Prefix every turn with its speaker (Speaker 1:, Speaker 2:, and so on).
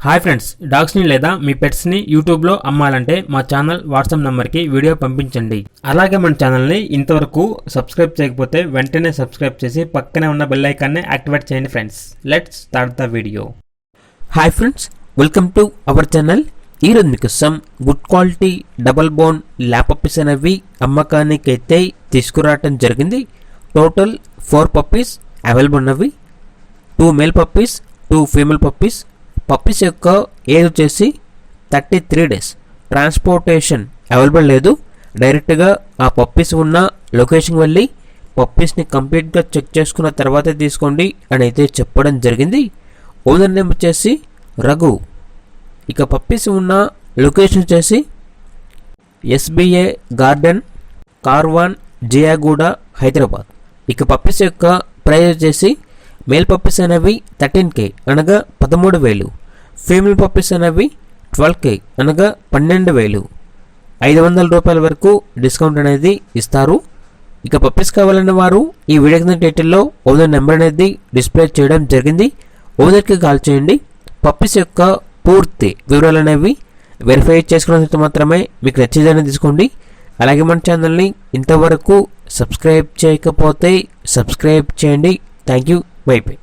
Speaker 1: Hi friends, డాగ్స్ని లేదా మీ పెట్స్ని యూట్యూబ్లో అమ్మాలంటే మా ఛానల్ వాట్సాప్ నెంబర్కి వీడియో పంపించండి. అలాగే మన ఛానల్ని ఇంతవరకు సబ్స్క్రైబ్ చేయకపోతే వెంటనే సబ్స్క్రైబ్ చేసి పక్కనే ఉన్న బెల్ ఐకాన్ని యాక్టివేట్ చేయండి friends. Let's start the video.
Speaker 2: Hi friends, welcome to our channel. ఈరోజు మీకోసం good quality double bone lap puppies అనేవి అమ్మకానికి అయితే తీసుకురావటం జరిగింది. టోటల్ 4 పప్పీస్ అవైలబుల్ ఉన్నవి. 2 male puppies, 2 female puppies. Puppies యొక్క ఏజ్ వచ్చేసి 33 days. ట్రాన్స్పోర్టేషన్ అవైలబుల్ లేదు. డైరెక్ట్గా ఆ పప్పీస్ ఉన్న లొకేషన్కి వెళ్ళి పప్పీస్ని కంప్లీట్గా చెక్ చేసుకున్న తర్వాతే తీసుకోండి అని అయితే చెప్పడం జరిగింది. ఓనర్ నేమ్ వచ్చేసి రఘు. ఇక పప్పీస్ ఉన్న లొకేషన్ వచ్చేసి SBA గార్డెన్, కార్వాన్, జియాగూడ, హైదరాబాద్. ఇక పప్పీస్ యొక్క ప్రైస్ వచ్చేసి మేల్ పప్పీస్ అనేవి 13K అనగా 13,000. ఫీమేల్ పప్పీస్ అనేవి 12K అనగా 12,000. 500 రూపాయల వరకు డిస్కౌంట్ అనేది ఇస్తారు. ఇక పప్పీస్ కావాలన్న వారు ఈ వీడియో కింద టైటిల్లో ఓనర్ నెంబర్ అనేది డిస్ప్లే చేయడం జరిగింది. ఓనర్కి కాల్ చేయండి. పప్పీస్ యొక్క పూర్తి వివరాలు అనేవి వెరిఫై చేసుకున్న మాత్రమే మీకు నచ్చేదని తీసుకోండి. అలాగే మన ఛానల్ని ఇంతవరకు సబ్స్క్రైబ్ చేయకపోతే సబ్స్క్రైబ్ చేయండి. Thank you. By by.